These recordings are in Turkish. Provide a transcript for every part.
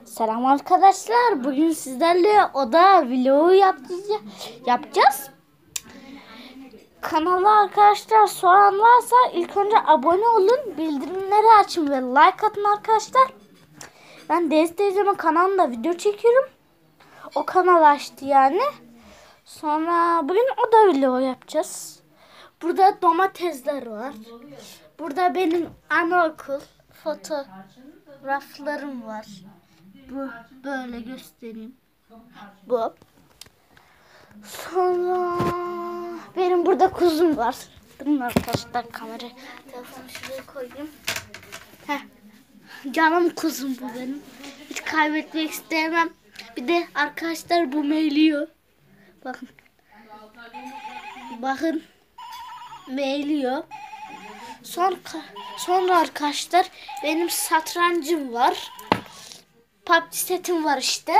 Selam arkadaşlar. Bugün sizlerle oda vlogu yapacağız. Kanala arkadaşlar soran varsa ilk önce abone olun, bildirimleri açın ve like atın arkadaşlar. Ben Deniz teyzemin kanalında video çekiyorum. O kanal açtı yani. Sonra bugün oda vlogu yapacağız. Burada domatesler var. Burada benim anaokul fotoğraflarım var. Bu böyle göstereyim. Bu. Sonra benim burada kuzum var. Durun arkadaşlar, kamera telefonu şuraya koyayım. Heh. Canım kuzum bu benim. Hiç kaybetmek istemem. Bir de arkadaşlar bu meyliyor. Bakın. Bakın. Meyliyor. Sonra arkadaşlar benim satrancım var. PUBG setim var işte.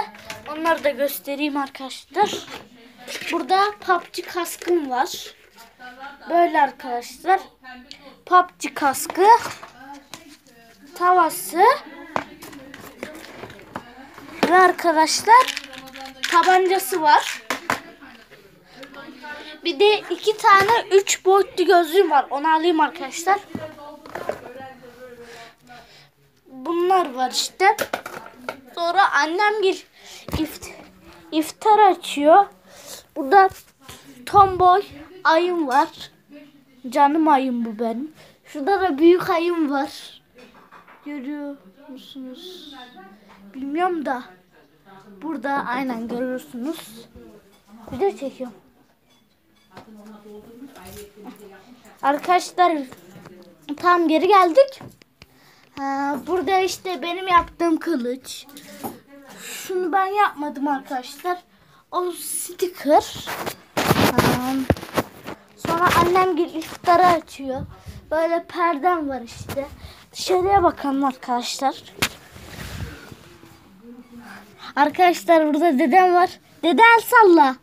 Onları da göstereyim arkadaşlar. Burada PUBG kaskım var. Böyle arkadaşlar. PUBG kaskı. Tavası. Ve arkadaşlar tabancası var. Bir de 2 tane 3 boyutlu gözlüğüm var. Onu alayım arkadaşlar. Bunlar var işte. Sonra annem iftar açıyor. Burada tomboy ayım var. Canım ayım bu benim. Şurada da büyük ayım var. Görüyor musunuz? Bilmiyorum da. Burada aynen görüyorsunuz. Video çekiyorum. Arkadaşlar tam geri geldik. Burada işte benim yaptığım kılıç. Şunu ben yapmadım arkadaşlar. O sticker. Sonra annem iftarı açıyor. Böyle perdem var işte. Dışarıya bakalım arkadaşlar. Arkadaşlar burada dedem var. Dede el salla.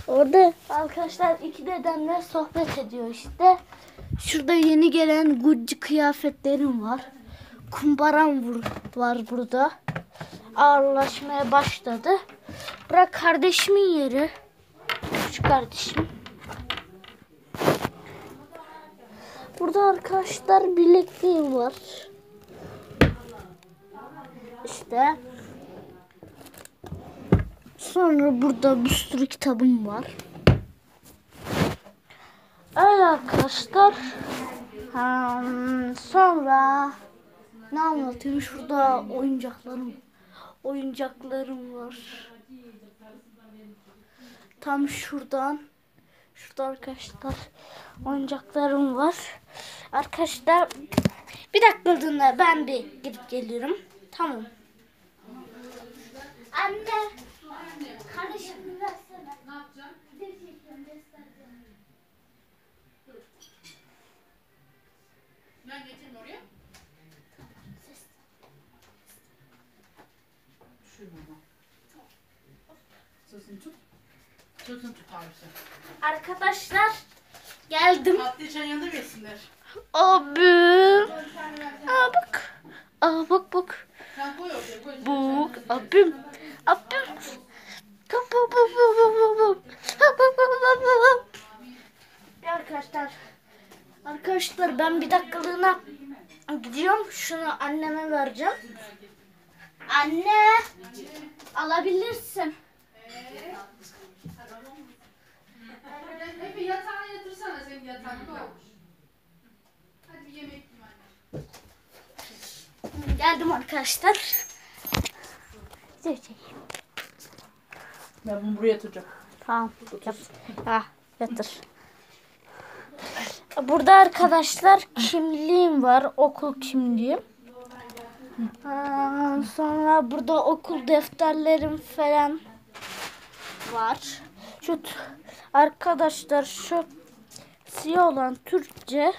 Orada arkadaşlar 2 dedemle sohbet ediyor işte. Şurada yeni gelen Gucci kıyafetlerim var. Kumbaram var burada. Ağırlaşmaya başladı. Bırak kardeşimin yeri. Şu kardeşim. Burada arkadaşlar bilekliğim var. İşte. Sonra burada bir sürü kitabım var. Öyle arkadaşlar. Sonra ne anlatayım? Şurada oyuncaklarım var. Tam şurada arkadaşlar oyuncaklarım var. Arkadaşlar bir dakikalığına ben bir gidip geliyorum. Tamam. Anne. Kardeşim versene. Ne yapacağım? Ben geçeyim oraya. Şöyle baba. Sözünü tut. Sözünü tut abisi. Arkadaşlar geldim. Patlıcan yanında mı yesinler? Abim. Bak. Bak. Sen koy oraya koy. Bak abim. Arkadaşlar ben bir dakikalığına gidiyorum. Şunu anneme vereceğim. Anne alabilirsin. Efe yatağına yatırsana, senin yatağın ne olmuş? Hadi bir yemek yiyeyim anne. Geldim arkadaşlar. Ben bunu buraya yatıracağım. Tamam. Yatır. Burada arkadaşlar kimliğim var. Okul kimliğim. Sonra burada okul defterlerim falan var. Arkadaşlar şu siyah olan Türkçe.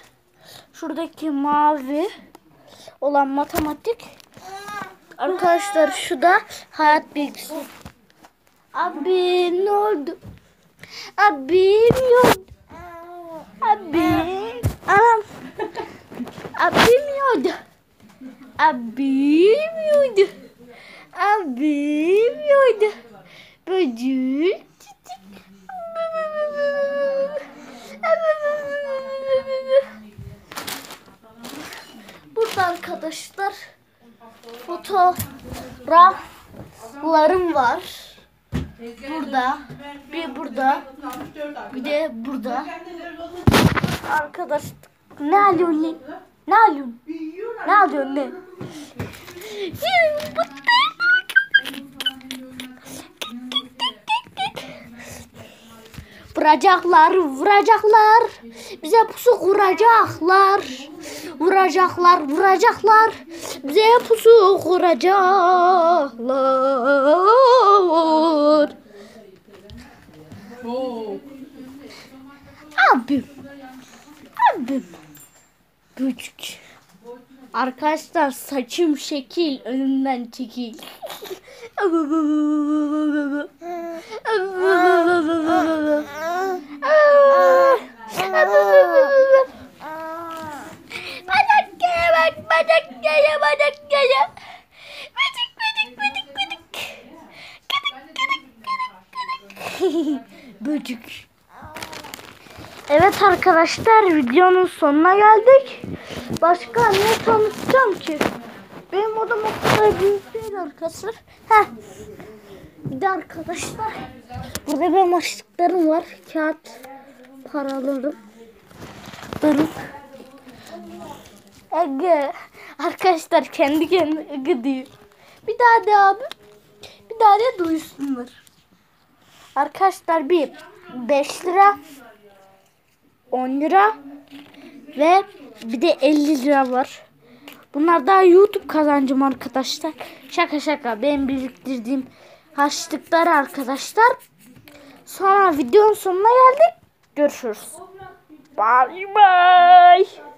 Şuradaki mavi olan matematik. Arkadaşlar şu da hayat bilgisi. Abi ne oldu? Abim yok. Abim. Anam. Abim yok. Abim yuydu. Abim yuydu. Böcük. Burada arkadaşlar fotoğraflarım var. Burada, bir burada, bir de burada. Arkadaş, ne alıyorsun lan? Ne alıyorsun? Ne alıyorsun lan? Vuracaklar, vuracaklar. Bize pusu kuracaklar. Vuracaklar, vuracaklar. Bize pusu kuracaklar. Abim. Abim. Küçük. Arkadaşlar saçım şekil, önümden çekil. Böcük. Evet arkadaşlar, videonun sonuna geldik. Başka ne tanıtacağım ki? Benim odam o kadar büyük değil arkadaşlar. Bir de arkadaşlar, burada benim açlıklarım var. Kağıt paralarım. Ege. Arkadaşlar kendi kendine Ege diyor. Bir daha de abi. Bir daha de duysunlar. Arkadaşlar bir 5 lira, 10 lira ve bir de 50 lira var. Bunlar daha YouTube kazancım arkadaşlar. Şaka şaka, benim biriktirdiğim harçlıklar arkadaşlar. Sonra videonun sonuna geldik. Görüşürüz. Bye bye.